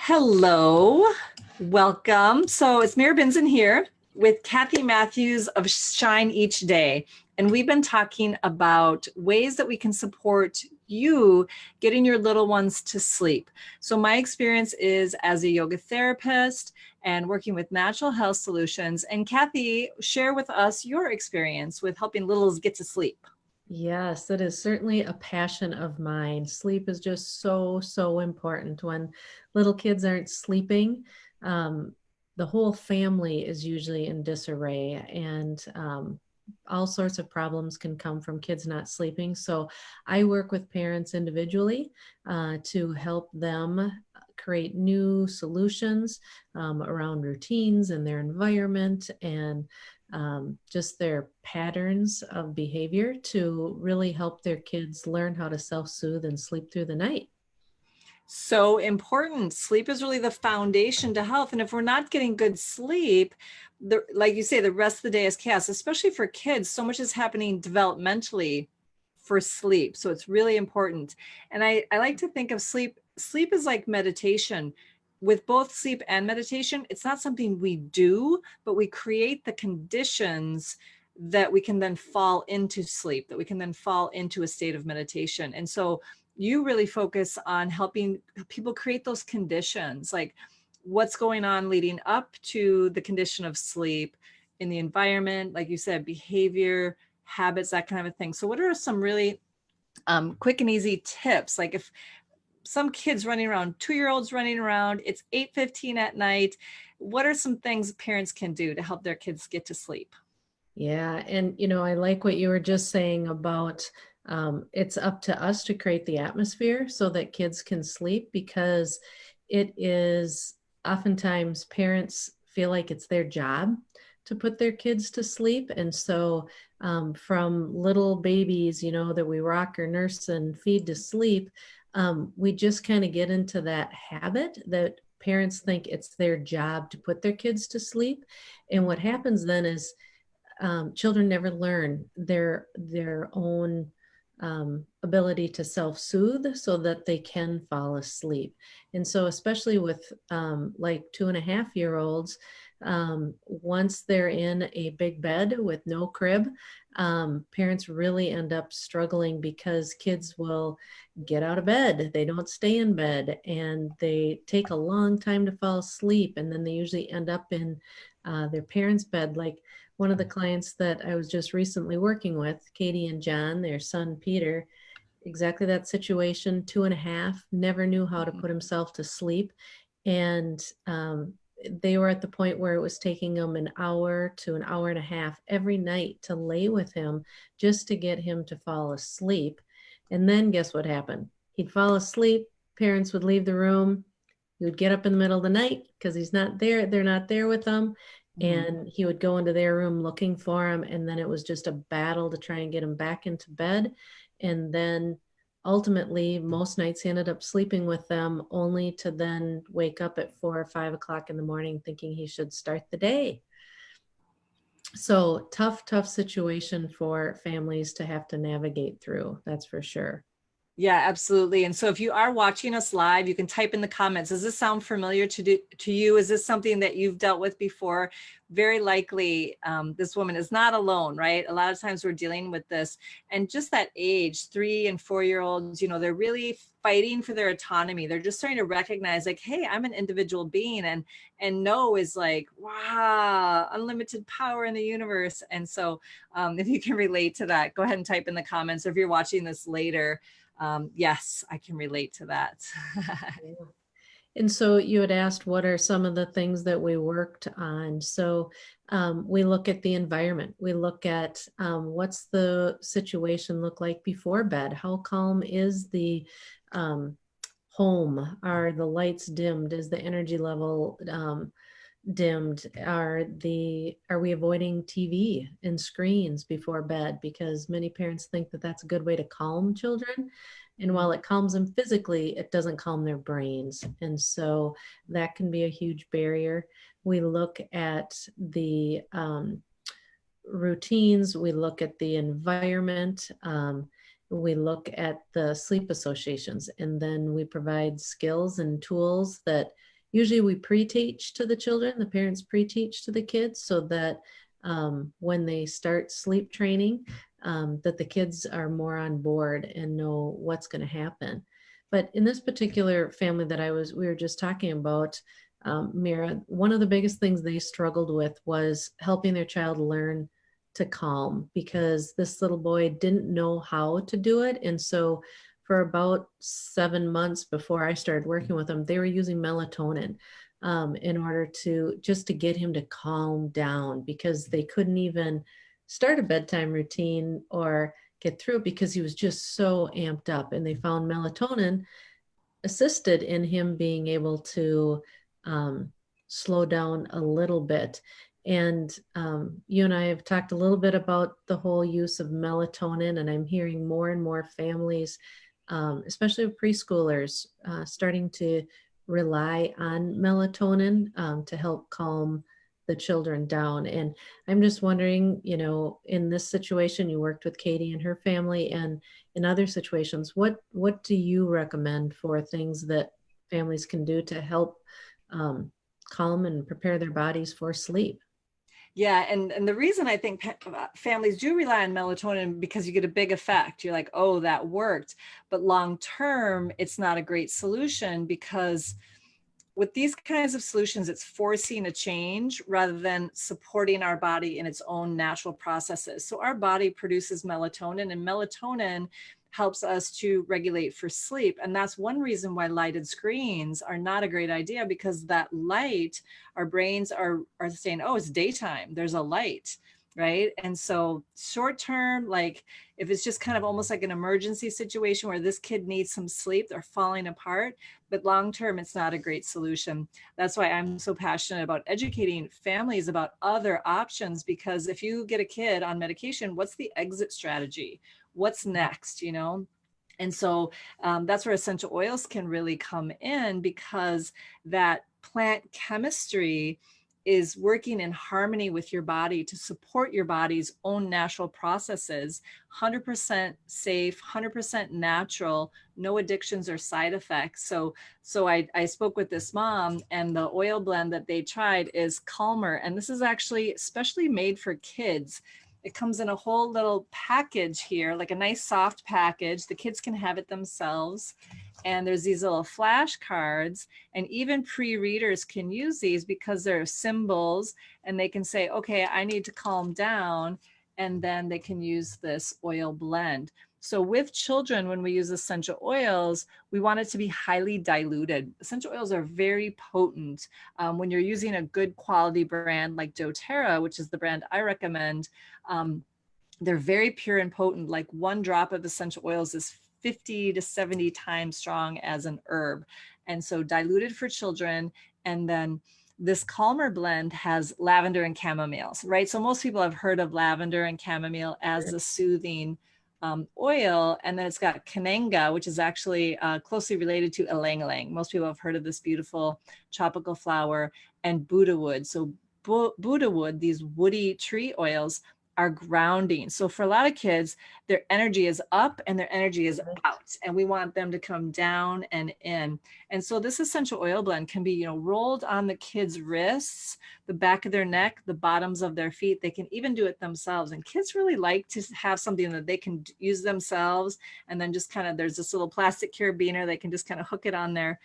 Hello, welcome. So it's Mira Binzen here with Kathy Matthews of Shine Each Day. And we've been talking about ways that we can support you getting your little ones to sleep. So my experience is as a yoga therapist and working with natural health solutions. And Kathy, share with us your experience with helping littles get to sleep. Yes, that is certainly a passion of mine. Sleep is just so important. When little kids aren't sleeping, um, the whole family is usually in disarray, and all sorts of problems can come from kids not sleeping. So I work with parents individually to help them create new solutions around routines and their environment and just their patterns of behavior to really help their kids learn how to self-soothe and sleep through the night. So important. Sleep is really the foundation to health. And if we're not getting good sleep, like you say, the rest of the day is chaos, especially for kids. So much is happening developmentally for sleep. So it's really important. And I like to think of sleep is like meditation. With both sleep and meditation, it's not something we do, but we create the conditions that we can then fall into sleep, that we can then fall into a state of meditation. And so you really focus on helping people create those conditions, like what's going on leading up to the condition of sleep in the environment, like you said, behavior, habits, that kind of a thing. So what are some really quick and easy tips? Like if some kids running around, 2 year olds running around, it's 8:15 at night. What are some things parents can do to help their kids get to sleep? Yeah, and I like what you were just saying about it's up to us to create the atmosphere so that kids can sleep because it is oftentimes parents feel like it's their job to put their kids to sleep. And so from little babies, that we rock or nurse and feed to sleep, we just kind of get into that habit that parents think it's their job to put their kids to sleep. And what happens then is children never learn their own ability to self-soothe so that they can fall asleep. And so, especially with like 2.5-year-olds, once they're in a big bed with no crib, parents really end up struggling because kids will get out of bed. They don't stay in bed and they take a long time to fall asleep. And then they usually end up in their parents' bed. Like one of the clients that I was just recently working with, Katie and John, their son Peter, exactly that situation, 2.5, never knew how to put himself to sleep. And they were at the point where it was taking them an hour to an hour and a half every night to lay with him just to get him to fall asleep. And then guess what happened? He'd fall asleep, parents would leave the room, he would get up in the middle of the night because he's not there, they're not there with him, Mhm. and he would go into their room looking for him, and then it was just a battle to try and get him back into bed. And then ultimately most nights he ended up sleeping with them only to then wake up at 4 or 5 o'clock in the morning thinking he should start the day. So tough situation for families to have to navigate through, that's for sure. Yeah, absolutely. And so if you are watching us live, you can type in the comments. Does this sound familiar to you? Is this something that you've dealt with before? Very likely this woman is not alone, right? A lot of times we're dealing with this. And just that age, 3 and 4 year olds, they're really fighting for their autonomy. They're just starting to recognize like, hey, I'm an individual being. And no is like, wow, unlimited power in the universe. And so if you can relate to that, go ahead and type in the comments. Or if you're watching this later, yes, I can relate to that. Yeah. And so you had asked what are some of the things that we worked on. So we look at the environment. We look at what's the situation look like before bed? How calm is the um, home? Are the lights dimmed? Is the energy level dimmed? Are we avoiding TV and screens before bed? Because many parents think that that's a good way to calm children. And while it calms them physically, it doesn't calm their brains. And so that can be a huge barrier. We look at the routines, we look at the environment, we look at the sleep associations, and then we provide skills and tools that usually we pre-teach to the children, the parents pre-teach to the kids so that when they start sleep training, that the kids are more on board and know what's going to happen. But in this particular family that we were just talking about, Mira, one of the biggest things they struggled with was helping their child learn to calm, because this little boy didn't know how to do it. And so for about 7 months before I started working with them, they were using melatonin in order to just to get him to calm down, because they couldn't even start a bedtime routine or get through it because he was just so amped up. And they found melatonin assisted in him being able to um, slow down a little bit. And you and I have talked a little bit about the whole use of melatonin, and I'm hearing more and more families, especially preschoolers, starting to rely on melatonin to help calm the children down. And I'm just wondering, in this situation, you worked with Katie and her family, and in other situations, what do you recommend for things that families can do to help calm and prepare their bodies for sleep? Yeah, and the reason I think families do rely on melatonin because you get a big effect. You're like, oh, that worked. But long term, it's not a great solution because with these kinds of solutions, it's forcing a change rather than supporting our body in its own natural processes. So our body produces melatonin, and melatonin helps us to regulate for sleep. And that's one reason why lighted screens are not a great idea, because that light, our brains are saying, oh, it's daytime, there's a light, right? And so short term, like if it's just kind of almost like an emergency situation where this kid needs some sleep, they're falling apart, but long term, it's not a great solution. That's why I'm so passionate about educating families about other options, because if you get a kid on medication, what's the exit strategy? What's next, And so that's where essential oils can really come in, because that plant chemistry is working in harmony with your body to support your body's own natural processes. 100% safe, 100% natural, no addictions or side effects. So I spoke with this mom, and the oil blend that they tried is Calmer, and this is actually especially made for kids. It comes in a whole little package here, like a nice soft package. The kids can have it themselves. And there's these little flashcards, and even pre-readers can use these because they're symbols, and they can say, okay, I need to calm down. And then they can use this oil blend. So with children, when we use essential oils, we want it to be highly diluted. Essential oils are very potent. When you're using a good quality brand like doTERRA, which is the brand I recommend, they're very pure and potent. Like one drop of essential oils is 50 to 70 times strong as an herb. And so diluted for children. And then this Calmer blend has lavender and chamomile, right? So most people have heard of lavender and chamomile as a soothing oil. And then it's got Cananga, which is actually closely related to ylang ylang. Most people have heard of this beautiful tropical flower, and Buddha wood. So Buddha wood, these woody tree oils, are grounding. So for a lot of kids, their energy is up and their energy is out, and we want them to come down and in. And so this essential oil blend can be, rolled on the kids' wrists, the back of their neck, the bottoms of their feet. They can even do it themselves. And kids really like to have something that they can use themselves. And then just kind of, there's this little plastic carabiner, they can just kind of hook it on their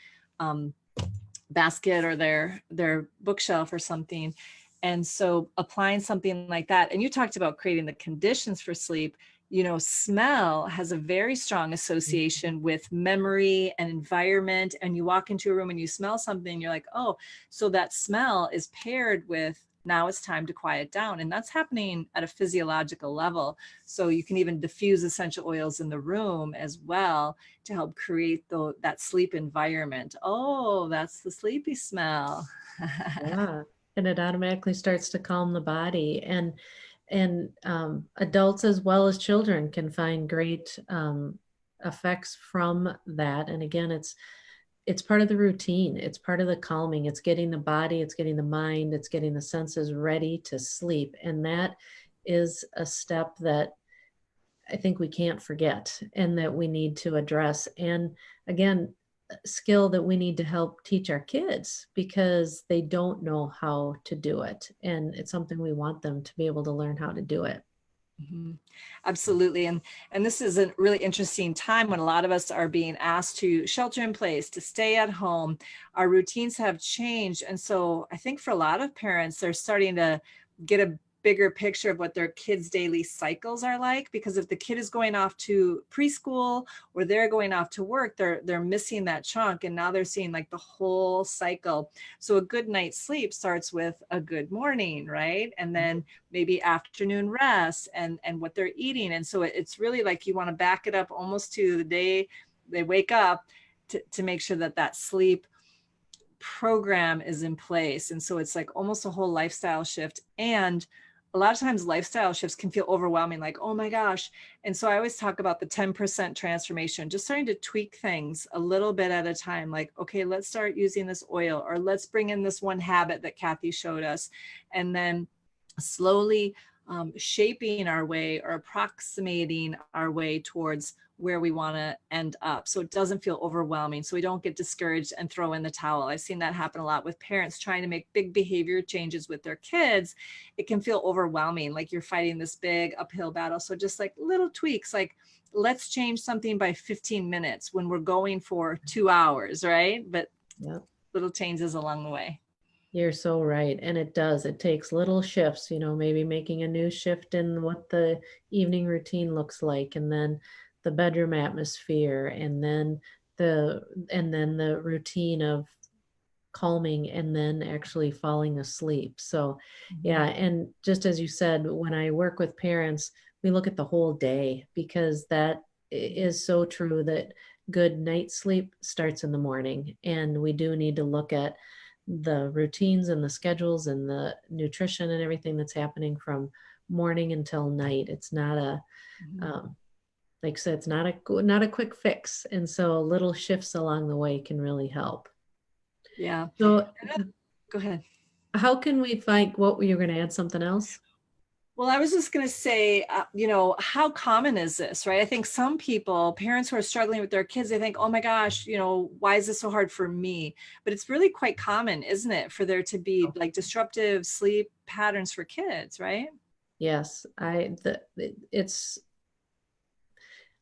basket or their bookshelf or something. And so applying something like that, and you talked about creating the conditions for sleep, smell has a very strong association with memory and environment. And you walk into a room and you smell something, you're like, oh, so that smell is paired with, now it's time to quiet down. And that's happening at a physiological level. So you can even diffuse essential oils in the room as well to help create that sleep environment. Oh, that's the sleepy smell. Yeah, and it automatically starts to calm the body, and adults as well as children can find great effects from that. And again, it's part of the routine. It's part of the calming. It's getting the body, it's getting the mind, it's getting the senses ready to sleep, and that is a step that I think we can't forget and that we need to address. And again, skill that we need to help teach our kids because they don't know how to do it. And it's something we want them to be able to learn how to do it. Mhm. Absolutely. And this is a really interesting time when a lot of us are being asked to shelter in place, to stay at home. Our routines have changed. And so I think for a lot of parents, they're starting to get a bigger picture of what their kids' daily cycles are like. Because if the kid is going off to preschool or they're going off to work, they're missing that chunk. And now they're seeing like the whole cycle. So a good night's sleep starts with a good morning, right? And then maybe afternoon rest and what they're eating. And so it's really like you want to back it up almost to the day they wake up to make sure that that sleep program is in place. And so it's like almost a whole lifestyle shift. And a lot of times lifestyle shifts can feel overwhelming, like, oh my gosh. And so I always talk about the 10% transformation, just starting to tweak things a little bit at a time. Like, okay, let's start using this oil, or let's bring in this one habit that Kathy showed us. And then slowly shaping our way or approximating our way towards where we want to end up, so it doesn't feel overwhelming, so we don't get discouraged and throw in the towel. I've seen that happen a lot with parents trying to make big behavior changes with their kids. It can feel overwhelming, like you're fighting this big uphill battle. So just like little tweaks, like let's change something by 15 minutes when we're going for 2 hours, right? But Yep. little changes along the way. You're so right. And it does. It takes little shifts, maybe making a new shift in what the evening routine looks like, and then the bedroom atmosphere, and then the routine of calming and then actually falling asleep. So, yeah, and just as you said, when I work with parents, we look at the whole day because that is so true that good night sleep starts in the morning. And we do need to look at the routines and the schedules and the nutrition and everything that's happening from morning until night. It's not a, um, like I said, it's not a quick fix. And so little shifts along the way can really help. Yeah. So Go ahead. how can we find what were you going to add something else? Well, I was just going to say, how common is this, right? I think some people, parents who are struggling with their kids, they think, oh my gosh, why is this so hard for me? But it's really quite common, isn't it, for there to be like disruptive sleep patterns for kids, right? Yes, it's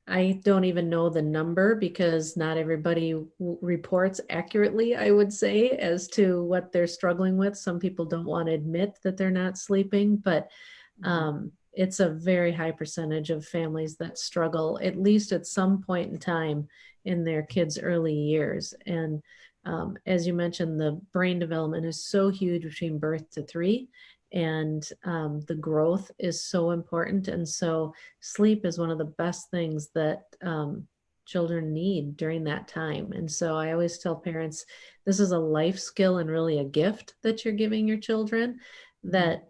I don't even know the number because not everybody reports accurately, I would say, as to what they're struggling with. Some people don't want to admit that they're not sleeping, but it's a very high percentage of families that struggle at least at some point in time in their kids' early years. And as you mentioned, the brain development is so huge between birth to 3, and the growth is so important. And so sleep is one of the best things that children need during that time. And so I always tell parents this is a life skill and really a gift that you're giving your children that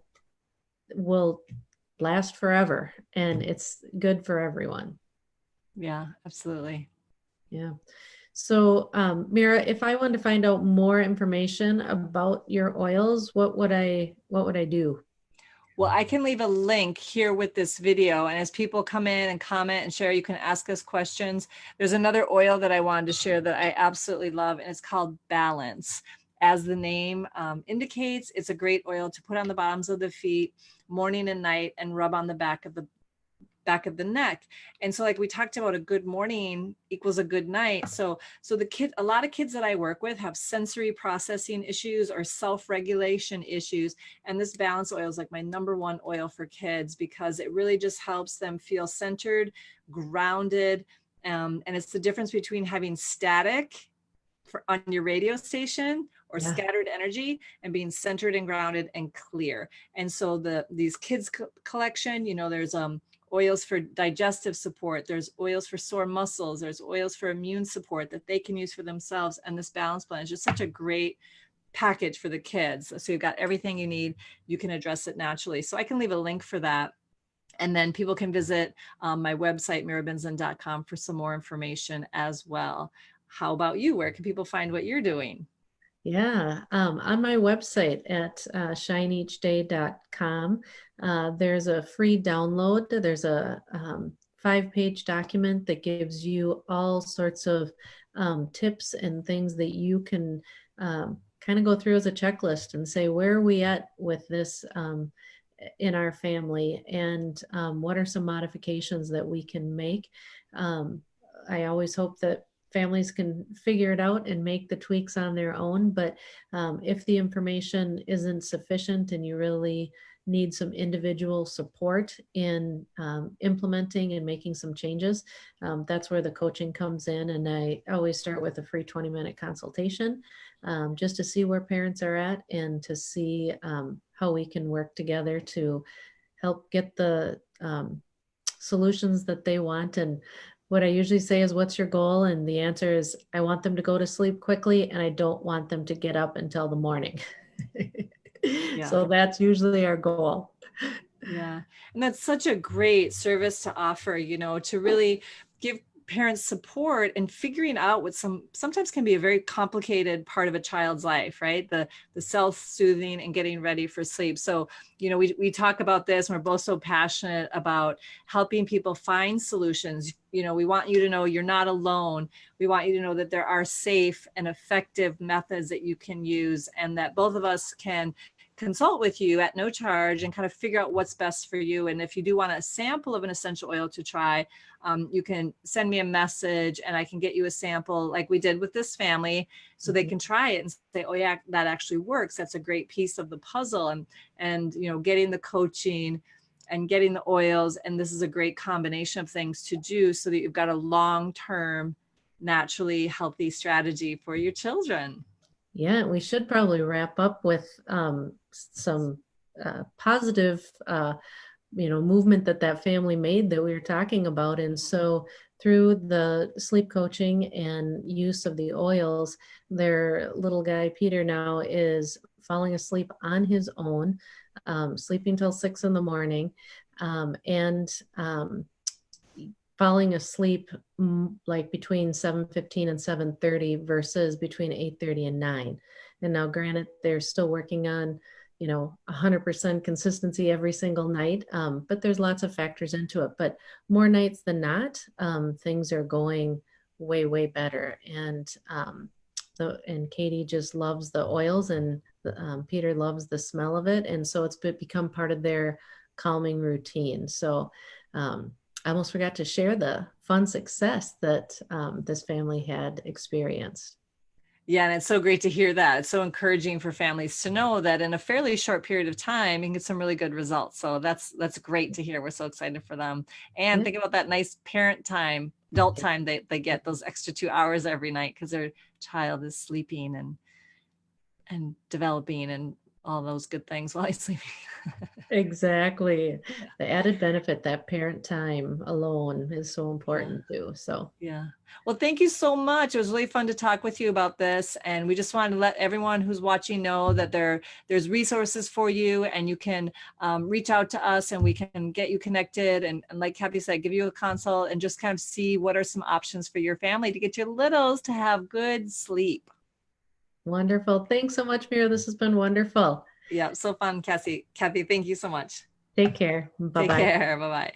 will last forever, and it's good for everyone. Yeah, absolutely. Yeah. So, Mira, if I wanted to find out more information about your oils, what would I do? Well, I can leave a link here with this video. And as people come in and comment and share, you can ask us questions. There's another oil that I wanted to share that I absolutely love, and it's called Balance. As the name indicates, it's a great oil to put on the bottoms of the feet morning and night and rub on the back of the neck. And so like we talked about, a good morning equals a good night. So a lot of kids that I work with have sensory processing issues or self-regulation issues. And this balance oil is like my number one oil for kids because it really just helps them feel centered, grounded. And it's the difference between having static on your radio station or Yeah. scattered energy and being centered and grounded and clear. And so these kids collection, there's oils for digestive support, there's oils for sore muscles, there's oils for immune support that they can use for themselves. And this balance blend is just such a great package for the kids. So you've got everything you need, you can address it naturally. So I can leave a link for that. And then people can visit my website, mirabinzen.com, for some more information as well. How about you? Where can people find what you're doing? Yeah, on my website at shineeachday.com, there's a free download. There's a 5-page document that gives you all sorts of tips and things that you can kind of go through as a checklist and say, where are we at with this in our family, and what are some modifications that we can make. Um, I always hope that families can figure it out and make the tweaks on their own. But if the information isn't sufficient and you really need some individual support in implementing and making some changes, that's where the coaching comes in. And I always start with a free 20-minute consultation just to see where parents are at and to see how we can work together to help get the solutions that they want. And what I usually say is, what's your goal? And the answer is, I want them to go to sleep quickly and I don't want them to get up until the morning. Yeah. So that's usually our goal. Yeah. And that's such a great service to offer, to really give parents support in figuring out what sometimes can be a very complicated part of a child's life, right? The self-soothing and getting ready for sleep. So, we talk about this, and we're both so passionate about helping people find solutions. We want you to know you're not alone. We want you to know that there are safe and effective methods that you can use, and that both of us can consult with you at no charge and kind of figure out what's best for you. And if you do want a sample of an essential oil to try, you can send me a message and I can get you a sample like we did with this family, so they can try it and say, oh yeah, that actually works. That's a great piece of the puzzle. And getting the coaching and getting the oils. And this is a great combination of things to do so that you've got a long-term, naturally healthy strategy for your children. Yeah, we should probably wrap up with some positive, movement that family made that we were talking about. And so through the sleep coaching and use of the oils, their little guy, Peter, now is falling asleep on his own, sleeping till 6 in the morning, and falling asleep like between 7:15 and 7:30 versus between 8:30 and 9. And now granted, they're still working on 100% consistency every single night, but there's lots of factors into it. But more nights than not, things are going way better. And Katie just loves the oils, and Peter loves the smell of it, and so it's become part of their calming routine. So I almost forgot to share the fun success that this family had experienced. Yeah, and it's so great to hear that. It's so encouraging for families to know that in a fairly short period of time, you can get some really good results. So that's great to hear. We're so excited for them. And Yeah. think about that nice parent time, adult time they get those extra 2 hours every night because their child is sleeping and developing and all those good things while he's sleeping. Exactly. The added benefit, that parent time alone, is so important too. So Yeah. Well, thank you so much. It was really fun to talk with you about this. And we just wanted to let everyone who's watching know that there's resources for you, and you can reach out to us and we can get you connected. And like Kathy said, give you a consult and just kind of see what are some options for your family to get your littles to have good sleep. wonderful. Thanks so much, Mira. This has been wonderful. Yeah, so fun, Cassie. Kathy, thank you so much. Take care. Take Bye-bye. care. Bye-bye.